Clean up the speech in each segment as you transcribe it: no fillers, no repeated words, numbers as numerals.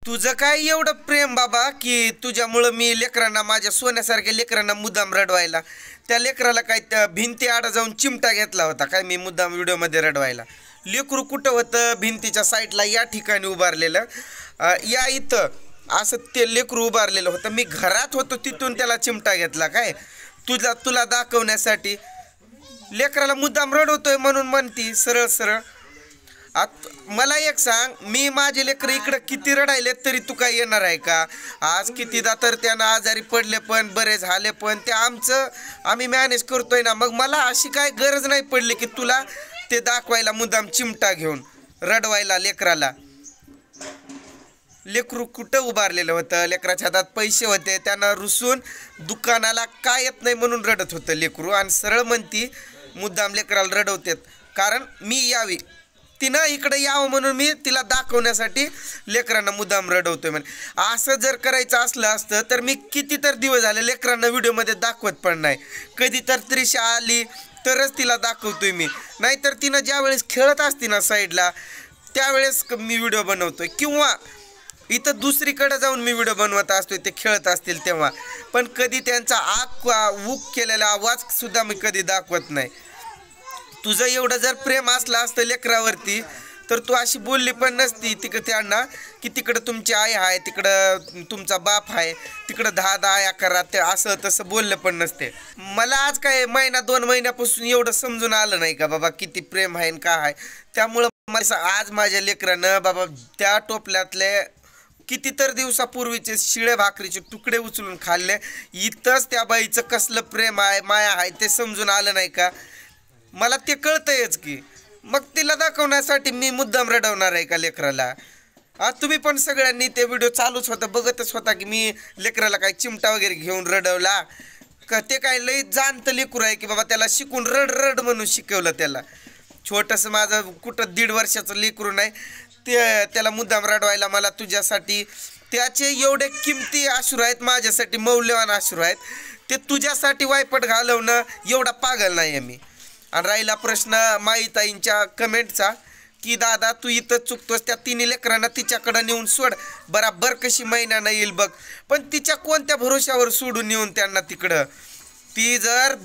तुझं काय एवढं प्रेम बाबा की तुझ्यामुळं मी लेकरांना माझ्या सोन्यासारख्या लेकरांना मुद्दाम रडवायला त्या लेकराला काय त्या भिंती आड जाऊन चिमटा घेतला होता काय मी मुद्दाम व्हिडिओमध्ये रडवायला. लेकरू कुठं होतं भिंतीच्या साईडला या ठिकाणी उभारलेलं या इथं असं ते लेकरू उभारलेलं होतं. मी घरात होतो तिथून त्याला चिमटा घेतला काय तुला दाखवण्यासाठी. लेकराला मुद्दाम रडवतोय म्हणून म्हणती सरळ सरळ. मला एक सांग मी माझे लेकर इकडं किती रडायले तरी तू काय येणार आहे का. आज कितीदा तर त्यानं आजारी पडले पण बरे झाले पण ते आमचं आम्ही मॅनेज करतोय ना. मग मला अशी काय गरज नाही पडली की तुला ते दाखवायला मुद्दाम चिमटा घेऊन रडवायला लेकराला. लेकरू कुठं उभारलेलं होतं लेकराच्या हातात पैसे होते त्यानं रुसून दुकानाला काय येत नाही म्हणून रडत होतं लेकरू. आणि सरळ म्हणती मुद्दाम लेकराला रडवतात कारण मी यावी तिनं इकडे यावं म्हणून मी तिला दाखवण्यासाठी लेकरांना मुद्दाम रडवतोय म्हणे. असं जर करायचं असलं असतं तर मी किती तर दिवस झाले लेकरांना व्हिडिओमध्ये दाखवत पण नाही. कधी तर त्रिशा आली तरच तिला दाखवतोय मी. नाहीतर तिनं ज्यावेळेस खेळत असते ना साईडला त्यावेळेस मी व्हिडिओ बनवतोय किंवा इथं दुसरीकडे जाऊन मी व्हिडिओ बनवत असतोय ते खेळत असतील तेव्हा. पण कधी त्यांचा ऊक केलेला आवाजसुद्धा मी कधी दाखवत नाही. तुझं एवढं जर प्रेम असलं असतं लेकरावरती तर तू अशी बोलली पण नसती त्यांना की तिकडं तुमची आई आहे तिकडं तुमचा बाप आहे तिकडं 10-10 करा ते असं तसं बोललं पण नसते. मला आज काय महिना 2 महिन्यापासून एवढं समजून आलं नाही का बाबा किती प्रेम आहे आणि काय आहे. त्यामुळं आज माझ्या लेकरानं बाबा त्या टोपल्यातले किती तर दिवसापूर्वीचे शिळे भाकरीचे तुकडे उचलून खाल्ले. इथंच त्या बाईचं कसलं प्रेम आहे माया आहे ते समजून आलं नाही का. मला ते कळतंयच की मग तिला दाखवण्यासाठी मी मुद्दाम रडवणार आहे का लेकराला. तुम्ही पण सगळ्यांनी ते व्हिडिओ चालूच होता बघतच होता की मी लेकराला काय चिमटा वगैरे घेऊन रडवला का. ते काय लई जाणतं लेकरू आहे की बाबा त्याला शिकून रड रड म्हणून शिकवलं त्याला. छोटंसं माझं कुठं 1.5 वर्षाचं लेकरू नाही ते त्याला मुद्दाम रडवायला मला तुझ्यासाठी त्याचे एवढे किमती अश्रू आहेत माझ्यासाठी मौल्यवान अश्रू आहेत ते तुझ्यासाठी वायपट घालवणं एवढा पागल नाही आहे मी. आणि राहिला प्रश्न माईताईंच्या कमेंटचा की दादा तू इथं चुकतोस त्या 3 लेकरांना तिच्याकडं नेऊन सोड बराबर कशी महिन्यानं येईल बघ. पण तिच्या कोणत्या भरोश्यावर सोडून नेऊन त्यांना तिकडं. ती जर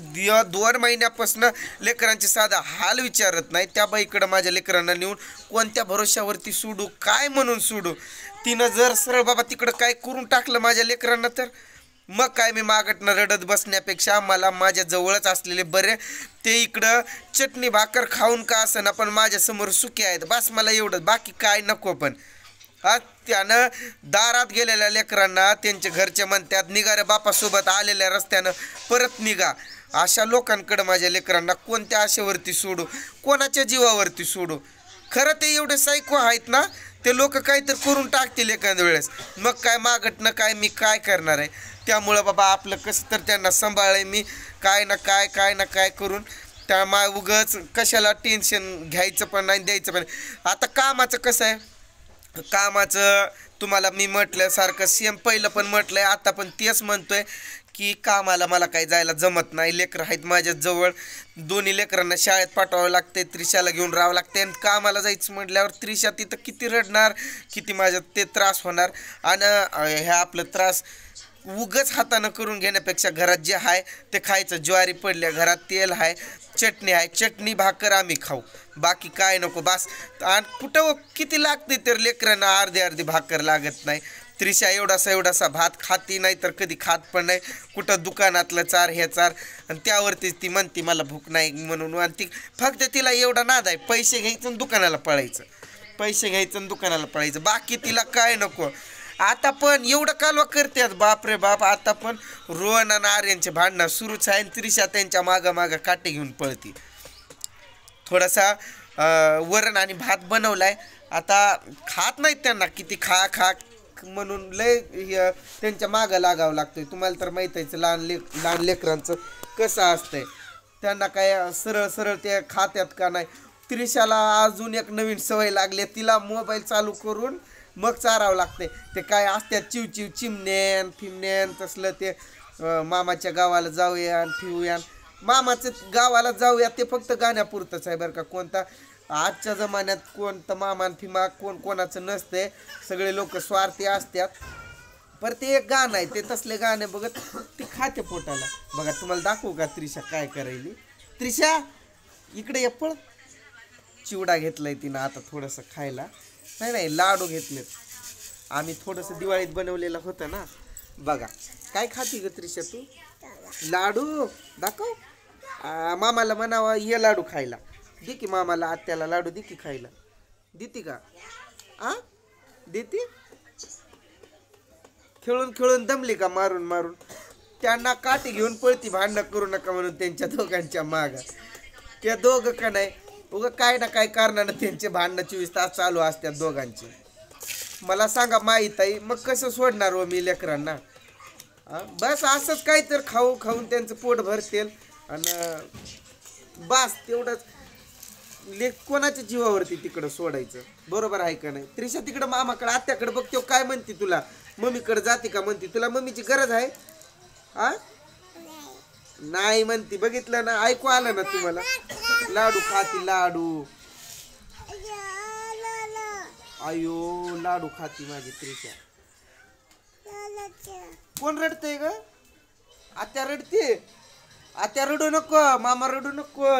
2 महिन्यापासून लेकरांचे साधा हाल विचारत नाही त्या बाईकडं माझ्या लेकरांना नेऊन कोणत्या भरोश्यावरती सोडू काय म्हणून सोडू. तिनं जर सरळ बाबा तिकडं काय करून टाकलं माझ्या लेकरांना तर मग काय मी मागटनं रडत बसण्यापेक्षा मला माझ्या जवळच असलेले बरे ते इकडं चटणी भाकर खाऊन का असं ना पण माझ्यासमोर सुखी आहेत बस मला एवढं बाकी काय नको. पण त्यानं दारात गेलेल्या लेकरांना त्यांचे घरचे म्हणतात निघा रे बापासोबत आलेल्या रस्त्यानं परत निघा. अशा लोकांकडं माझ्या लेकरांना कोणत्या आशेवरती सोडू कोणाच्या जीवावरती सोडू. खरं ते एवढे सायको आहेत ना ते लोक काहीतरी करून टाकतील एखाद्या वेळेस. मग काय मागटनं काय मी काय करणार आहे. त्यामुळं बाबा आपलं कसं तर त्यांना सांभाळय मी काय ना काय करून त्या उगच कशाला टेन्शन घ्यायचं पण नाही द्यायचं पण. आता कामाचं कसं आहे कामाचं तुम्हाला मी म्हटल्यासारखं सेम पहिलं पण म्हटलं आहे आता पण तेच म्हणतोय की कामाला मला काही जायला जमत नाही. लेकरं आहेत माझ्या जवळ 2 लेकरांना शाळेत पाठवावं लागते त्रिशाला घेऊन राहावं लागते आणि कामाला जायचं म्हटल्यावर त्रिशा तिथं किती रडणार किती माझ्या ते त्रास होणार. आणि ह्या आपलं त्रास उगच हातानं करून घेण्यापेक्षा घरात जे आहे ते खायचं. ज्वारी पडल्या घरात तेल आहे चटणी आहे चटणी भाकर आम्ही खाऊ बाकी काय नको बस. आणि कुठं किती लागते तर लेकरांना अर्धी भाकर लागत नाही. त्रिशा एवढासा भात खाती नाही तर कधी खात पण नाही. कुठं दुकानातलं चार हे चार आणि त्यावरतीच ती म्हणती मला भूक नाही म्हणून. आणि ती फक्त तिला एवढा नाद आहे पैसे घ्यायचं आणि दुकानाला पळायचं बाकी तिला काय नको. आता पण एवढं कालवा करतात बाप रे बाप. आता पण रोहन आणि आर्यनचे भांडणं सुरूच आहे. त्रिशा त्यांच्या मागं काटे घेऊन पळती. थोडासा वरण आणि भात बनवलाय आता खात नाहीत त्यांना किती खा म्हणून लय त्यांच्या मागं लागावं लागतंय. तुम्हाला तर माहीत आहे लहान लेकरांचं कसं असतंय त्यांना काय सरळ ते खात्यात का नाही. त्रिशाला अजून एक नवीन सवय लागली तिला मोबाईल चालू करून मग चारावं लागते. ते काय असतात चिवचिव चिमण्यान फिमण्यान तसलं ते मामाच्या गावाला जाऊया फिरूया मामाचं गावाला जाऊया ते फक्त गाण्यापुरतंच आहे बरं का. कोणता आजच्या जमान्यात कोणतं मामान फिमा कोण कोणाचं नसतंय, सगळे लोक स्वार्थी असतात. पर ते एक गाणं आहे, ते तसले गाणे बघत ती खाते पोटाला. बघा तुम्हाला दाखवू का त्रिशा काय करायली. त्रिशा इकडे ये पळ. चिवडा घेतलाय तिनं आता थोडंसं खायला. नाही लाडू घेतलेत आम्ही, थोडंसं दिवाळीत बनवलेलं होतं ना. बघा काय खाती ग त्रिशा तू. लाडू दाखव. मामाला म्हणावा ये लाडू खायला. दे की मामाला आत्याला लाडू दे की खायला. देते का देते. खेळून खेळून दमली का मारून मारून. त्यांना काठी घेऊन पळती भांडणं करू नका म्हणून त्यांच्या दोघांच्या माग. त्या दोघं का नाही उगं काय ना काय कारणानं त्यांचे भांडणं 24 तास चालू असतात दोघांचे. मला सांगा माहीत आहे मग कसं सोडणार हो मी लेकरांना. बस असंच काय तर खाऊ खाऊन त्यांचं पोट भरतेल आणि बास तेवढंच. कोणाच्या जीवावरती तिकडं सोडायचं. बरोबर आहे का नाही. त्रिशा तिकडं मामाकडे आत्याकडे बघतो काय म्हणते तुला. मम्मीकडे जाते का म्हणते. तुला मम्मीची गरज आहे नाही म्हणती. बघितलं ना ऐकू आलं ना तुम्हाला. लाडू खाती लाडू. अयो लाडू खाती माझी त्रिशा. कोण रडतंय ग. आत्या रडते. आत्या रडू नको मामा रडू नको.